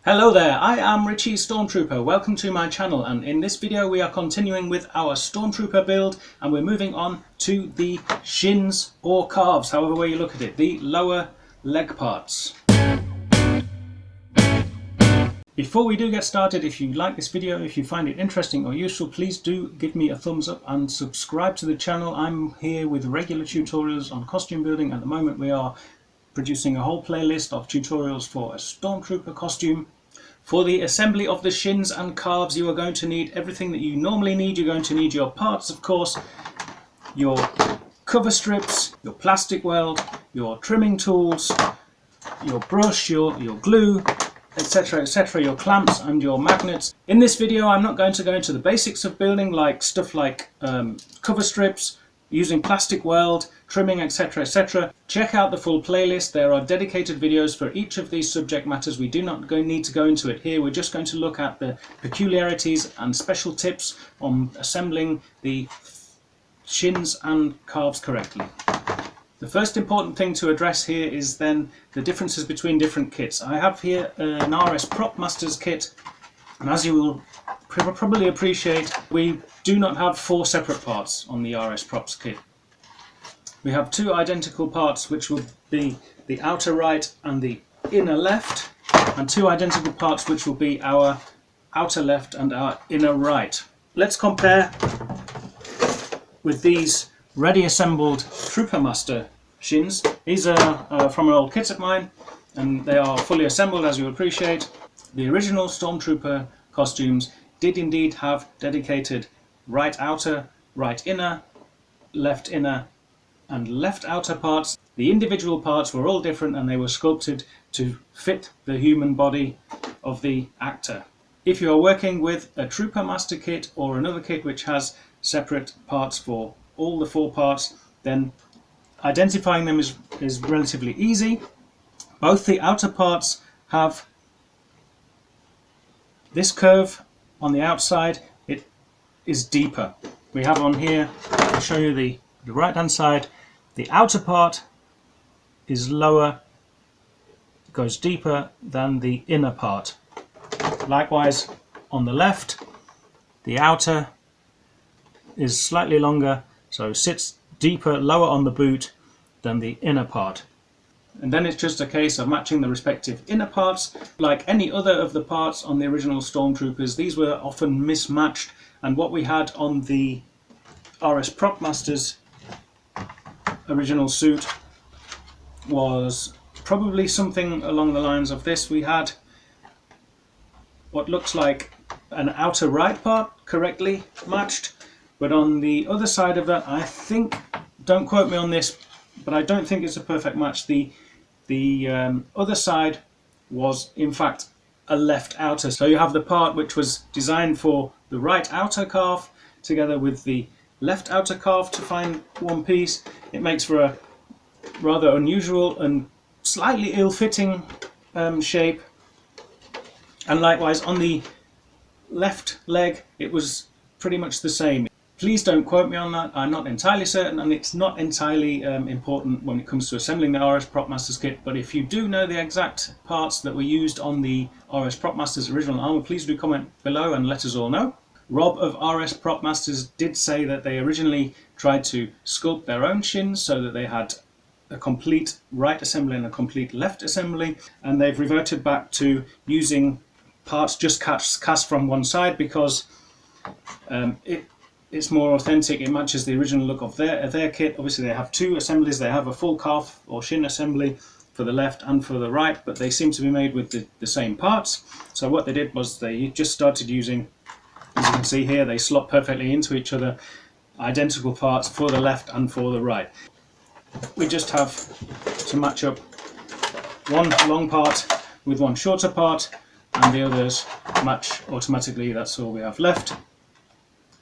Hello there, I am Richie Stormtrooper. Welcome to my channel, and in this video we are continuing with our Stormtrooper build, and we're moving on to the shins or calves, however way you look at it, the lower leg parts. Before we do get started, if you like this video, if you find it interesting or useful, please do give me a thumbs up and subscribe to the channel. I'm here with regular tutorials on costume building. At the moment we are producing a whole playlist of tutorials for a Stormtrooper costume. For the assembly of the shins and calves, you are going to need everything that you normally need. You're going to need your parts, of course, your cover strips, your plastic weld, your trimming tools, your brush, your glue, etc, etc, your clamps and your magnets. In this video I'm not going to go into the basics of building, like stuff like cover strips, using plastic weld, trimming, etc, etc. Check out the full playlist. There are dedicated videos for each of these subject matters. We do not need to go into it here. We're just going to look at the peculiarities and special tips on assembling the shins and calves correctly. The first important thing to address here is then the differences between different kits. I have here an RS Prop Masters kit, and as you will probably appreciate, we do not have 4 separate parts on the RS Props kit. We have 2 identical parts, which will be the outer right and the inner left, and 2 identical parts which will be our outer left and our inner right. Let's compare with these ready assembled Trooper Master shins. These are from an old kit of mine, and they are fully assembled, as you appreciate. The original Stormtrooper costumes did indeed have dedicated right outer, right inner, left inner and left outer parts. The individual parts were all different, and they were sculpted to fit the human body of the actor. If you are working with a Trooper Master kit or another kit which has separate parts for all the 4 parts, then identifying them is relatively easy. Both the outer parts have this curve on the outside. It is deeper. We have on here, I'll show you the right hand side. The outer part is lower, goes deeper than the inner part. Likewise on the left, the outer is slightly longer, so sits deeper, lower on the boot than the inner part. And then it's just a case of matching the respective inner parts. Like any other of the parts on the original Stormtroopers, these were often mismatched, and what we had on the RS Prop Masters original suit was probably something along the lines of this. We had what looks like an outer right part correctly matched, but on the other side of that, I think, don't quote me on this, but I don't think it's a perfect match. The other side was in fact a left outer. So you have the part which was designed for the right outer calf together with the left outer calf to find one piece. It makes for a rather unusual and slightly ill-fitting shape. And likewise on the left leg it was pretty much the same. Please don't quote me on that, I'm not entirely certain, and it's not entirely important when it comes to assembling the RS Prop Masters kit, but if you do know the exact parts that were used on the RS Prop Masters original armour, please do comment below and let us all know. Rob of RS Prop Masters did say that they originally tried to sculpt their own shins so that they had a complete right assembly and a complete left assembly, and they've reverted back to using parts just cast from one side because it's more authentic. It matches the original look of their kit. Obviously they have 2 assemblies. They have a full calf or shin assembly for the left and for the right, but they seem to be made with the same parts. So what they did was they just started using, as you can see here, they slot perfectly into each other, identical parts for the left and for the right. We just have to match up one long part with one shorter part, and the others match automatically. That's all we have left.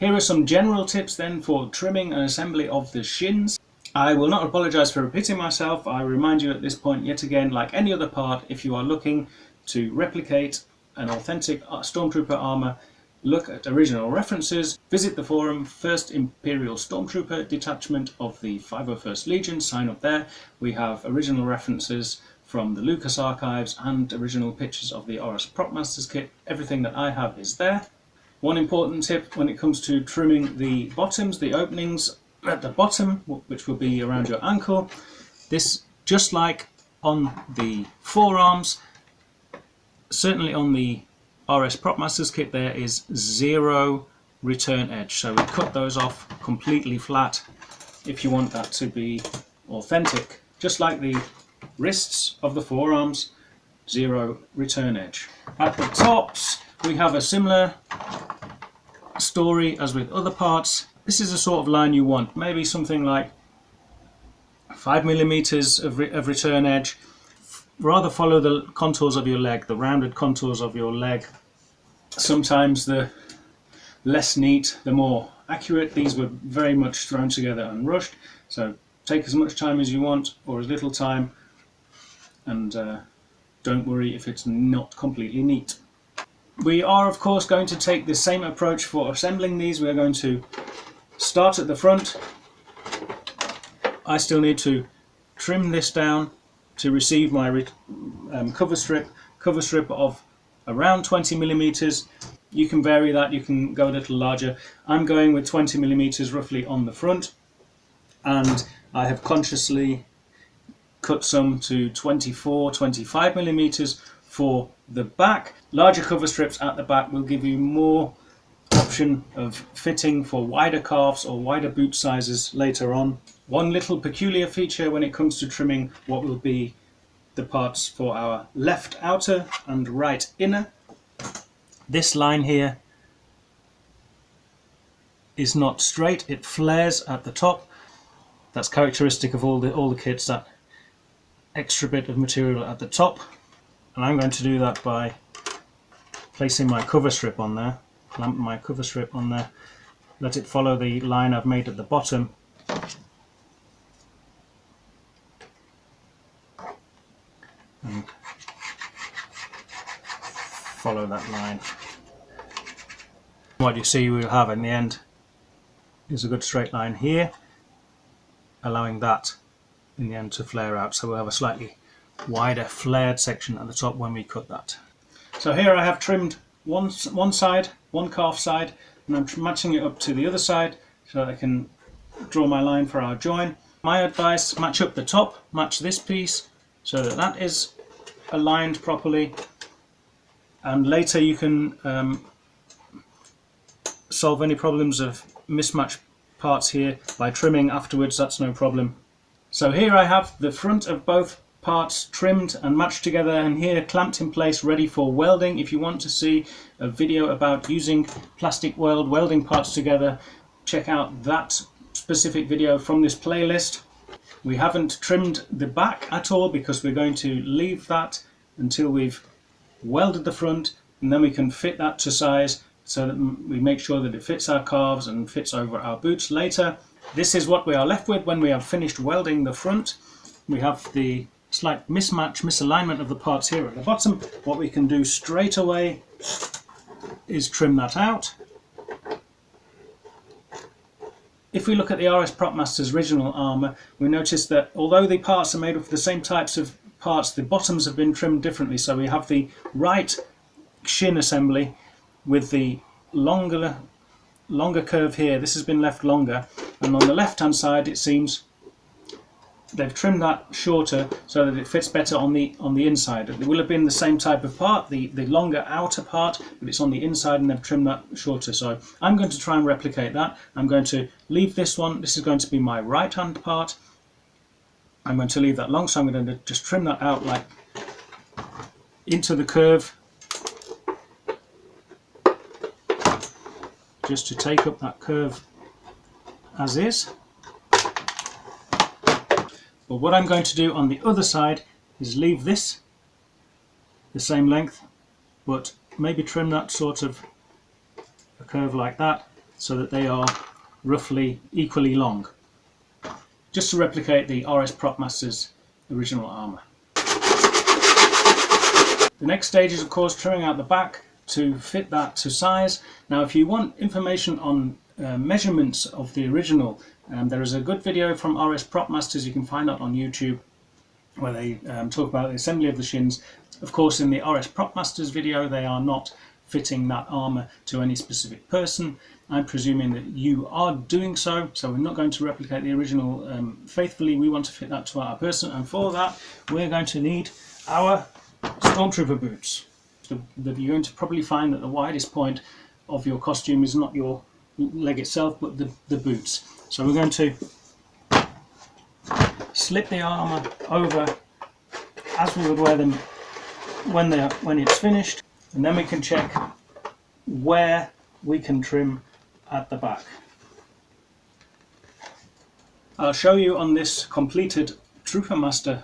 Here are some general tips then for trimming and assembly of the shins. I will not apologise for repeating myself. I remind you at this point yet again, like any other part, if you are looking to replicate an authentic Stormtrooper armour, look at original references, visit the forum, 1st Imperial Stormtrooper Detachment of the 501st Legion, sign up there. We have original references from the Lucas archives and original pictures of the RS Prop Masters kit. Everything that I have is there. One important tip when it comes to trimming the bottoms, the openings at the bottom, which will be around your ankle, this, just like on the forearms, certainly on the RS Prop Masters kit, there is 0 return edge, so we cut those off completely flat if you want that to be authentic. Just like the wrists of the forearms, 0 return edge. At the tops we have a similar story as with other parts. This is the sort of line you want, maybe something like 5mm of return edge. Rather follow the contours of your leg, the rounded contours of your leg. Sometimes the less neat, the more accurate. These were very much thrown together and rushed, so take as much time as you want or as little time, and don't worry if it's not completely neat. We are of course going to take the same approach for assembling these. We're going to start at the front. I still need to trim this down to receive my cover strip of around 20mm. You can vary that, you can go a little larger. I'm going with 20mm roughly on the front, and I have consciously cut some to 24-25mm for the back. Larger cover strips at the back will give you more option of fitting for wider calves or wider boot sizes later on. One little peculiar feature when it comes to trimming what will be the parts for our left outer and right inner, this line here is not straight, it flares at the top. That's characteristic of all the kits, that extra bit of material at the top, and I'm going to do that by placing my cover strip on there, clamp my cover strip on there, let it follow the line I've made at the bottom, and follow that line. What you see we'll have in the end is a good straight line here, allowing that in the end to flare out, so we'll have a slightly wider flared section at the top when we cut that. So here I have trimmed one side, one calf side, and I'm matching it up to the other side so that I can draw my line for our join. My advice, match up the top, match this piece so that that is aligned properly, and later you can solve any problems of mismatched parts here by trimming afterwards, that's no problem. So here I have the front of both parts trimmed and matched together, and here clamped in place ready for welding. If you want to see a video about using plastic welding parts together, check out that specific video from this playlist. We haven't trimmed the back at all because we're going to leave that until we've welded the front, and then we can fit that to size so that we make sure that it fits our calves and fits over our boots later. This is what we are left with when we have finished welding the front. We have the slight misalignment of the parts here at the bottom. What we can do straight away is trim that out. If we look at the RS Prop Masters original armour, we notice that although the parts are made of the same types of parts, the bottoms have been trimmed differently. So we have the right shin assembly with the longer curve here. This has been left longer, and on the left hand side it seems they've trimmed that shorter so that it fits better on the inside. It will have been the same type of part, the longer outer part, but it's on the inside and they've trimmed that shorter. So I'm going to try and replicate that. I'm going to leave this one, this is going to be my right hand part. I'm going to leave that long, so I'm going to just trim that out like into the curve, just to take up that curve as is. But what I'm going to do on the other side is leave this the same length, but maybe trim that sort of a curve like that so that they are roughly equally long, just to replicate the RS Prop Masters original armour. The next stage is of course trimming out the back to fit that to size. Now if you want information on measurements of the original, there is a good video from RS Prop Masters, you can find that on YouTube. where they talk about the assembly of the shins. Of course, in the RS Prop Masters video, they are not fitting that armour to any specific person. I'm presuming that you are doing so, so we're not going to replicate the original faithfully. We want to fit that to our person, and for that we're going to need our Stormtrooper boots. You're going to probably find that the widest point of your costume is not your leg itself, but the boots. So we're going to slip the armour over as we would wear them when it's finished, and then we can check where we can trim at the back. I'll show you on this completed Trooper Master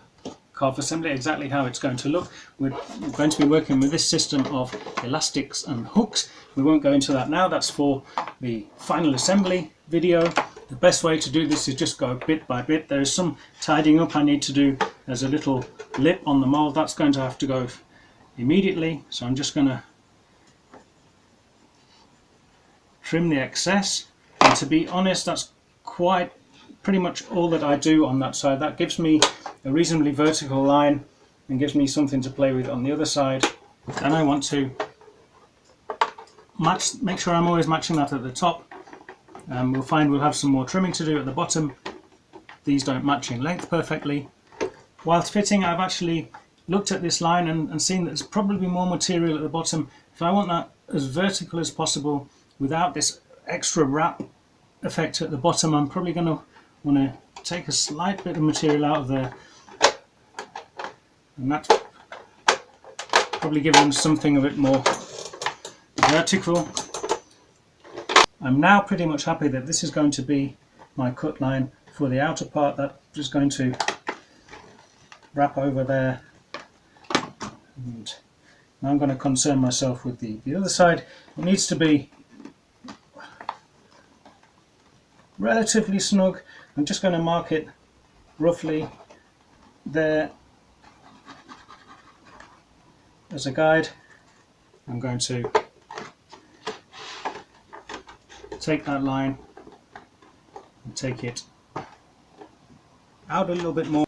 calf assembly exactly how it's going to look. We're going to be working with this system of elastics and hooks. We won't go into that now, that's for the final assembly video. The best way to do this is just go bit by bit. There is some tidying up I need to do. There's a little lip on the mould that's going to have to go immediately, so I'm just going to trim the excess, and to be honest, that's pretty much all that I do on that side. That gives me a reasonably vertical line and gives me something to play with on the other side. Then I want to make sure I'm always matching that at the top. We'll find we'll have some more trimming to do at the bottom. These don't match in length perfectly. Whilst fitting, I've actually looked at this line and seen that there's probably more material at the bottom. If I want that as vertical as possible without this extra wrap effect at the bottom, I'm probably going to want to take a slight bit of material out of there, and that's probably giving something a bit more vertical. I'm now pretty much happy that this is going to be my cut line for the outer part. That is going to wrap over there, and now I'm going to concern myself with the other side. It needs to be relatively snug. I'm just going to mark it roughly there as a guide. I'm going to take that line and take it out a little bit more,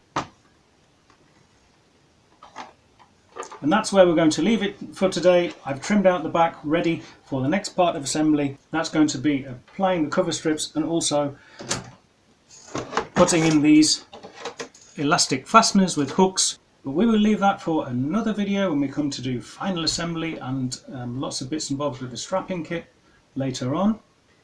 and that's where we're going to leave it for today. I've trimmed out the back, ready for the next part of assembly. That's going to be applying the cover strips and also putting in these elastic fasteners with hooks. But we will leave that for another video when we come to do final assembly and lots of bits and bobs with the strapping kit later on.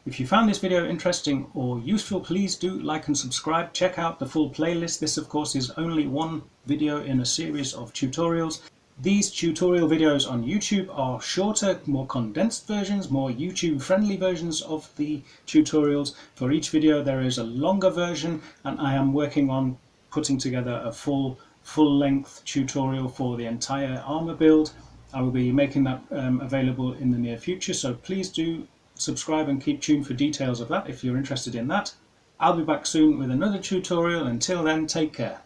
If you found this video interesting or useful, please do like and subscribe. Check out the full playlist. This, of course, is only one video in a series of tutorials. These tutorial videos on YouTube are shorter, more condensed versions, more YouTube-friendly versions of the tutorials. For each video there is a longer version, and I am working on putting together a full-length tutorial for the entire armour build. I will be making that available in the near future, so please do subscribe and keep tuned for details of that if you're interested in that. I'll be back soon with another tutorial. Until then, take care.